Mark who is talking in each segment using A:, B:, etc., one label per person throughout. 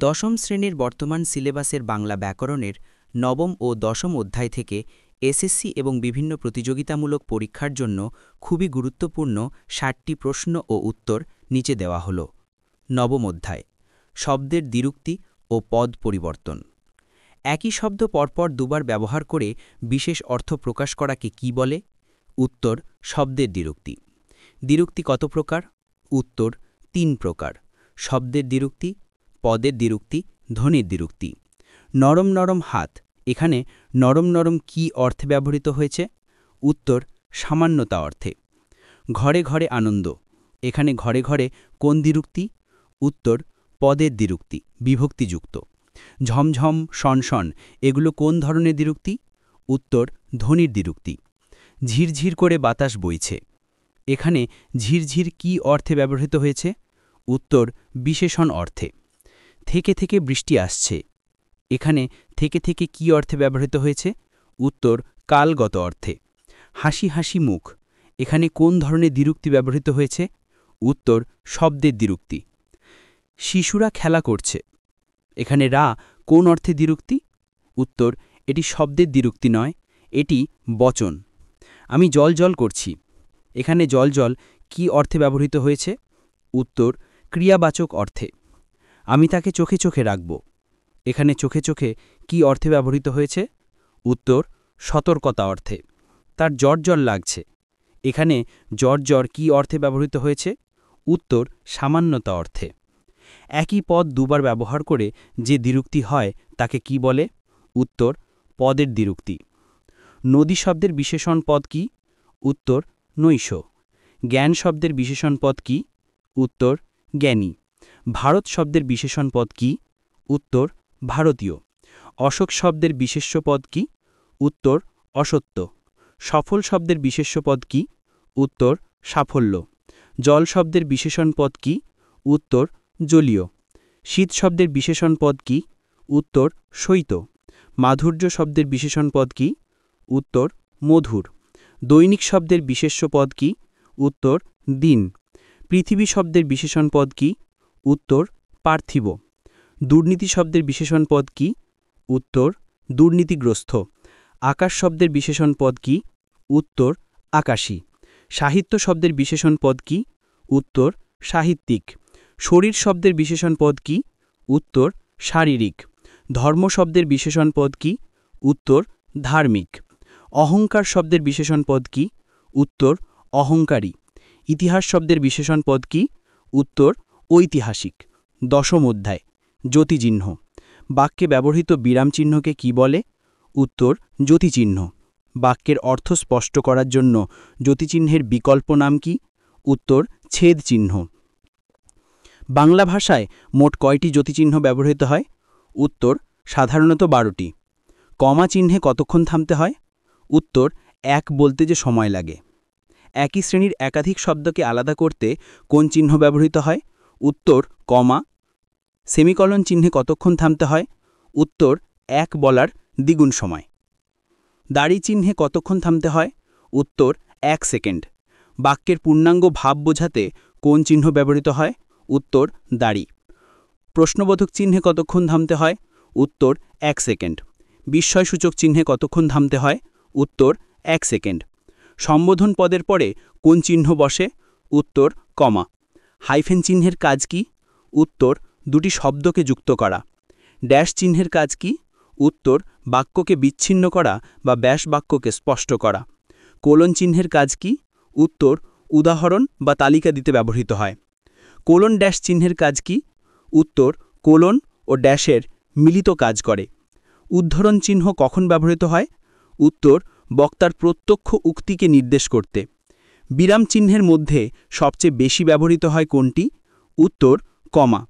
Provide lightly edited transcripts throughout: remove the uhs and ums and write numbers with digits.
A: দশম শ্রেণীর বর্তমান সিলেবাসের বাংলা ব্যাকরণের নবম ও দশম অধ্যায় থেকে এসএসসি এবং বিভিন্ন প্রতিযোগিতামূলক পরীক্ষার জন্য খুবই গুরুত্বপূর্ণ ৬০টি প্রশ্ন ও উত্তর নিচে দেওয়া হল। নবম অধ্যায়, শব্দের দ্বিরুক্তি ও পদ পরিবর্তন। একই শব্দ পরপর দুবার ব্যবহার করে বিশেষ অর্থ প্রকাশ করাকে কি বলে? উত্তর, শব্দের দ্বিরুক্তি। দ্বিরুক্তি কত প্রকার? উত্তর, ৩ প্রকার। শব্দের দ্বিরুক্তি, পদের দ্বিরুক্তি, ধ্বনির দ্বিরুক্তি। নরম নরম হাত, এখানে নরম নরম কি অর্থে ব্যবহৃত হয়েছে? উত্তর, সামান্যতা অর্থে। ঘরে ঘরে আনন্দ, এখানে ঘরে ঘরে কোন দ্বিরুক্তি? উত্তর, পদের দ্বিরুক্তি, বিভক্তিযুক্ত। ঝমঝম, শনশন, এগুলো কোন ধরনের দ্বিরুক্তি? উত্তর, ধ্বনির দ্বিরুক্তি। ঝিরঝির করে বাতাস বইছে, এখানে ঝিরঝির কি অর্থে ব্যবহৃত হয়েছে? উত্তর, বিশেষণ অর্থে। থেকে থেকে বৃষ্টি আসছে, এখানে থেকে থেকে কি অর্থে ব্যবহৃত হয়েছে? উত্তর, কালগত অর্থে। হাসি হাসি মুখ, এখানে কোন ধরনের দ্বিরুক্তি ব্যবহৃত হয়েছে? উত্তর, শব্দের দ্বিরুক্তি। শিশুরা খেলা করছে, এখানে রা কোন অর্থে দ্বিরুক্তি? উত্তর, এটি শব্দের দ্বিরুক্তি নয়, এটি বচন। আমি জল জল করছি, এখানে জল জল কি অর্থে ব্যবহৃত হয়েছে? উত্তর, ক্রিয়াবাচক অর্থে। আমি তাকে চোখে চোখে রাখব, এখানে চোখে চোখে কি অর্থে ব্যবহৃত হয়েছে? উত্তর, সতর্কতা অর্থে। তার জ্বর জ্বর লাগছে, এখানে জ্বর জ্বর কি অর্থে ব্যবহৃত হয়েছে? উত্তর, সামান্যতা অর্থে। একই পদ দুবার ব্যবহার করে যে দ্বিরুক্তি হয় তাকে কি বলে? উত্তর, পদের দ্বিরুক্তি। নদী শব্দের বিশেষণ পদ কি? উত্তর, নৈশ। জ্ঞান শব্দের বিশেষণ পদ কি? উত্তর, জ্ঞানী। ভারত শব্দের বিশেষণ পদ কি? উত্তর, ভারতীয়। অশোক শব্দের বিশেষ্য পদ কি? উত্তর, অসত্য। সফল শব্দের বিশেষ্য পদ কি? উত্তর, সাফল্য। জল শব্দের বিশেষণ পদ কি? উত্তর, জলীয়। শীত শব্দের বিশেষণ পদ কি? উত্তর, শৈত। মাধুর্য শব্দের বিশেষণ পদ কি? উত্তর, মধুর। দৈনিক শব্দের বিশেষ্য পদ কি? উত্তর, দিন। পৃথিবী শব্দের বিশেষণ পদ কি? উত্তর, পার্থিব। দুর্নীতি শব্দের বিশেষণ পদ কি? উত্তর, দুর্নীতিগ্রস্ত। আকাশ শব্দের বিশেষণ পদ কি? উত্তর, আকাশী। সাহিত্য শব্দের বিশেষণ পদ কি? উত্তর, সাহিত্যিক। শরীর শব্দের বিশেষণ পদ কি? উত্তর, শারীরিক। ধর্ম শব্দের বিশেষণ পদ কি? উত্তর, ধার্মিক। অহংকার শব্দের বিশেষণ পদ কি? উত্তর, অহংকারী। ইতিহাস শব্দের বিশেষণ পদ কি? উত্তর, ঐতিহাসিক। দশম অধ্যায়, জ্যোতিচিহ্ন। বাক্যে ব্যবহৃত বিরামচিহ্নকে কি বলে? উত্তর, জ্যোতিচিহ্ন। বাক্যের অর্থ স্পষ্ট করার জন্য জ্যোতিচিহ্নের বিকল্প নাম কি? উত্তর, ছেদ চিহ্ন। বাংলা ভাষায় মোট কয়টি জ্যোতিচিহ্ন ব্যবহৃত হয়? উত্তর, সাধারণত 12টি। কমা চিহ্নে কতক্ষণ থামতে হয়? উত্তর, এক বলতে যে সময় লাগে। একই শ্রেণীর একাধিক শব্দকে আলাদা করতে কোন চিহ্ন ব্যবহৃত হয়? উত্তর, কমা। সেমিকলন চিহ্নে কতক্ষণ থামতে হয়? উত্তর, এক বলার দ্বিগুণ সময়। দাড়ি চিহ্নে কতক্ষণ থামতে হয়? উত্তর, 1 সেকেন্ড। বাক্যের পূর্ণাঙ্গ ভাব বোঝাতে কোন চিহ্ন ব্যবহৃত হয়? উত্তর, দাড়ি। প্রশ্নবোধক চিহ্নে কতক্ষণ থামতে হয়? উত্তর, 1 সেকেন্ড। বিস্ময়সূচক চিহ্নে কতক্ষণ থামতে হয়? উত্তর, 1 সেকেন্ড। সম্বোধন পদের পরে কোন চিহ্ন বসে? উত্তর, কমা। হাইফেন চিহ্নের কাজ কি? উত্তর, দুটি শব্দকে যুক্ত করা। ড্যাশ চিহ্নের কাজ কি? উত্তর, বাক্যকে বিচ্ছিন্ন করা বা ব্যাস বাক্যকে স্পষ্ট করা। কোলন চিহ্নের কাজ কি? উত্তর, উদাহরণ বা তালিকা দিতে ব্যবহৃত হয়। কোলন ড্যাশ চিহ্নের কাজ কি? উত্তর, কোলন ও ড্যাশের মিলিত কাজ করে। উদ্ধরণ চিহ্ন কখন ব্যবহৃত হয়? উত্তর, বক্তার প্রত্যক্ষ উক্তিকে নির্দেশ করতে। বিরাম চিহ্নের মধ্যে সবচেয়ে বেশি ব্যবহৃত হয় কোনটি? উত্তর, কমা।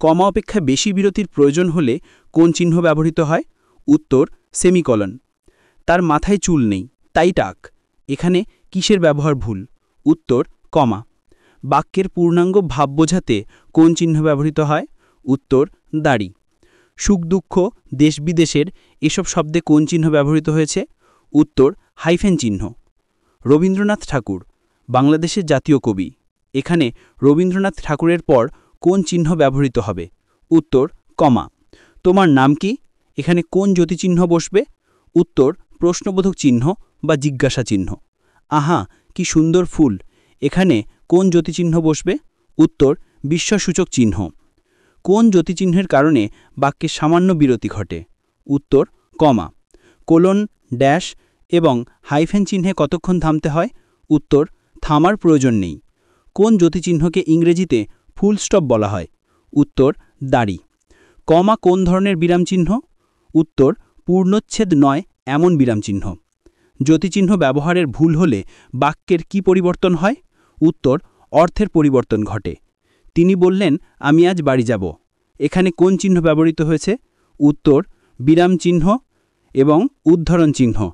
A: কমা অপেক্ষা বেশি বিরতির প্রয়োজন হলে কোন চিহ্ন ব্যবহৃত হয়? উত্তর, সেমিকলন। তার মাথায় চুল নেই, তাই টাক, এখানে কিসের ব্যবহার ভুল? উত্তর, কমা। বাক্যের পূর্ণাঙ্গ ভাব বোঝাতে কোন চিহ্ন ব্যবহৃত হয়? উত্তর, দাড়ি। সুখ দুঃখ, দেশ বিদেশের এসব শব্দে কোন চিহ্ন ব্যবহৃত হয়েছে? উত্তর, হাইফেন চিহ্ন। রবীন্দ্রনাথ ঠাকুর বাংলাদেশের জাতীয় কবি, এখানে রবীন্দ্রনাথ ঠাকুরের পর কোন চিহ্ন ব্যবহৃত হবে? উত্তর,
B: কমা। তোমার নাম কি? এখানে কোন জ্যোতিচিহ্ন বসবে? উত্তর প্রশ্নবোধক চিহ্ন বা জিজ্ঞাসা চিহ্ন। আহা, কি সুন্দর ফুল! এখানে কোন জ্যোতিচিহ্ন বসবে? উত্তর বিস্ময়সূচক চিহ্ন। কোন জ্যোতিচিহ্নের কারণে বাক্যে সামান্য বিরতি ঘটে? উত্তর কমা। কোলন, ড্যাশ এবং হাইফেন চিহ্নে কতক্ষণ থামতে হয়? উত্তর থামার প্রয়োজন নেই। কোন জ্যোতিচিহ্নকে ইংরেজিতে ফুল স্টপ বলা হয়? উত্তর দাড়ি। কমা কোন ধরনের বিরামচিহ্ন? উত্তর পূর্ণচ্ছেদ নয় এমন বিরামচিহ্ন। জ্যোতিচিহ্ন ব্যবহারের ভুল হলে বাক্যের কি পরিবর্তন হয়? উত্তর অর্থের পরিবর্তন ঘটে। তিনি বললেন, আমি আজ বাড়ি যাব। এখানে কোন চিহ্ন ব্যবহৃত হয়েছে? উত্তর বিরামচিহ্ন এবং উদ্ধরণ চিহ্ন।